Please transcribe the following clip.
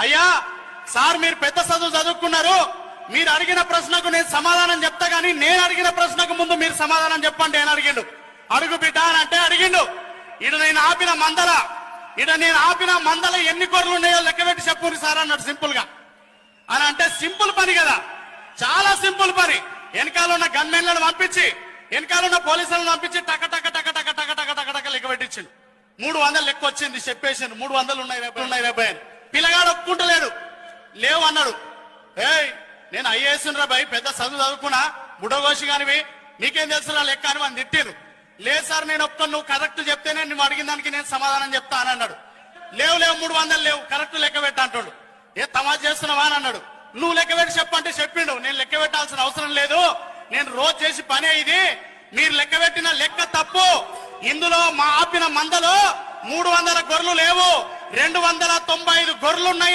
అయ్యా సార్ మీరు పెద్ద చదువు చదువుకున్నారు, మీరు అడిగిన ప్రశ్నకు నేను సమాధానం చెప్తా గానీ నేను అడిగిన ప్రశ్నకు ముందు మీరు సమాధానం చెప్పండి అని అడిగిండు. అడుగు బిడ్డ అని అంటే అడిగిండు. ఇడ నేను ఆపిన మందల ఎన్ని గొర్రెలు ఉన్నాయో లెక్క పెట్టి చెప్పురు సార్ అన్నాడు సింపుల్ గా. అని అంటే సింపుల్ పని కదా, చాలా సింపుల్ పని. వెనకాల ఉన్న గన్మెన్లను పంపించి వెనకాల ఉన్న పోలీసులను పంపించి టక టక టక టక టక టక టక టక లెక్క పెట్టించిండు. 300 లెక్క వచ్చింది, చెప్పేసిండు 300 ఉన్నాయి రేపు అని. పిల్లగాడు ఒప్పుకుంటలేడు, లేవు అన్నాడు. ఏయ్ నేను ఐఏఎస్ రా భయ్, పెద్ద చదువు చదువుకున్నా, బుడగోషి కానివి, నీకేం తెలుసు లెక్క అని మనం తిట్టిరు. లేదు సార్ నేను ఒప్పుకొని, నువ్వు కరెక్ట్ చెప్తేనే నువ్వు అడిగిన దానికి నేను సమాధానం చెప్తా అని అన్నాడు. లేవు 300 లేవు, కరెక్ట్ లెక్క పెట్ట అంటాడు. ఏ తమాషా చేస్తున్నావా అని అన్నాడు. నువ్వు లెక్క పెట్టి చెప్పంటే చెప్పిండు. నేను లెక్క పెట్టాల్సిన అవసరం లేదు, నేను రోజు చేసి పనే ఇది, మీరు లెక్క పెట్టిన లెక్క తప్పు. ఇందులో మా ఆపిన మందలో 300 గొర్రెలు లేవు, 295 గొర్రెలున్నాయి.